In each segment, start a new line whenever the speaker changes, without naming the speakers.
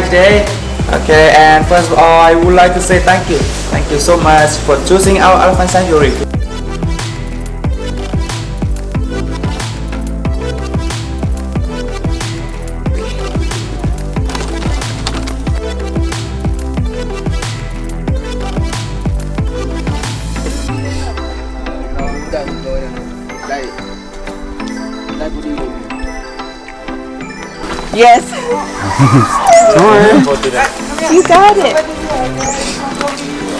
nice day. Okay, and first of all, I would like to say thank you. Thank you so much for choosing our elephant sanctuary.
Yes. You got it.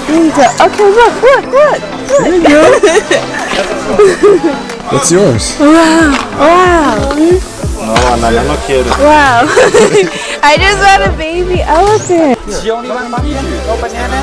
There you go. Okay, look.
There you go. What's yours?
Wow.
No kidding.
Wow. I just got a baby elephant.
No banana.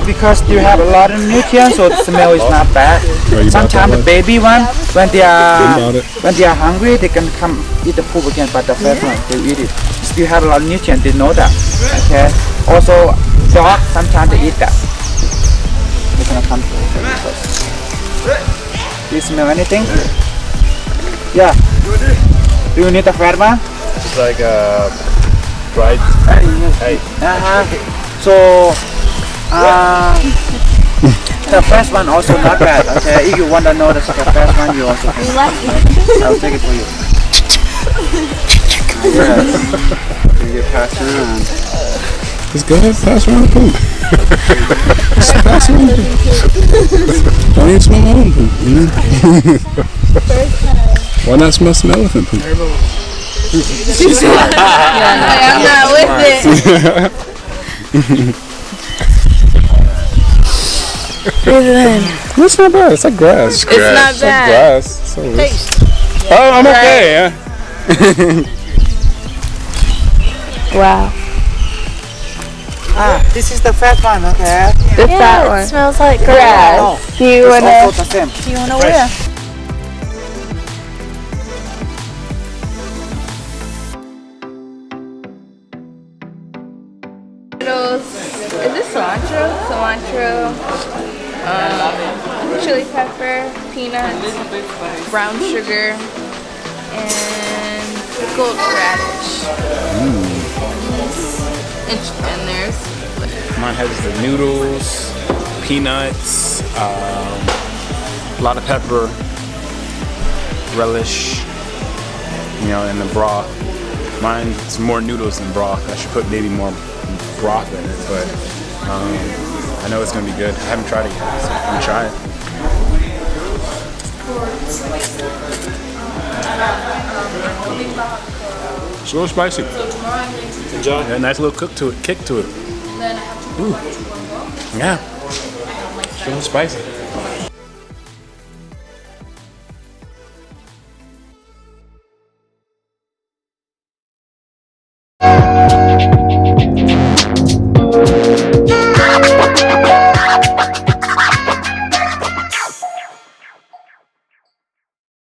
Because you have a lot of nutrients, so the smell is not bad. Sometimes the baby one, when they are hungry, they can come eat the poop again. But the first one, they eat it. Still have a lot of nutrients. They know that. Okay. Also, dog sometimes they eat that. They're gonna come first. Do you smell anything? Yeah. Do you need the fat one?
It's like fried. Hey.
So. The first one also not bad. Okay, if you want to know the first one, you also can. I'll take it for you. Yes. You pass around.
Just go ahead, pass around the poop. Just pass around the poop. Don't even smell my own poop, you know? Why not smell some elephant poop?
She said, I'm not with it.
It's not bad. It's like grass.
It's not
It's
bad.
like grass. So oh, I'm okay. Yeah.
Wow.
This is the first one. Okay.
The fat one.
It smells like
Grass.
No,
Do you
it's
wanna?
also the same.
Do you want to wear?
Is this cilantro? Cilantro, chili pepper, peanuts, brown sugar, and pickled radish. And there's
Mine has the noodles, peanuts, a lot of pepper, relish, and the broth. Mine's more noodles than broth. I should put maybe more broth in it, but I know it's gonna be good. I haven't tried it yet, so I'm gonna try it. It's a little spicy. Enjoy. Yeah, nice little kick to it. Ooh. Yeah. It's a little spicy.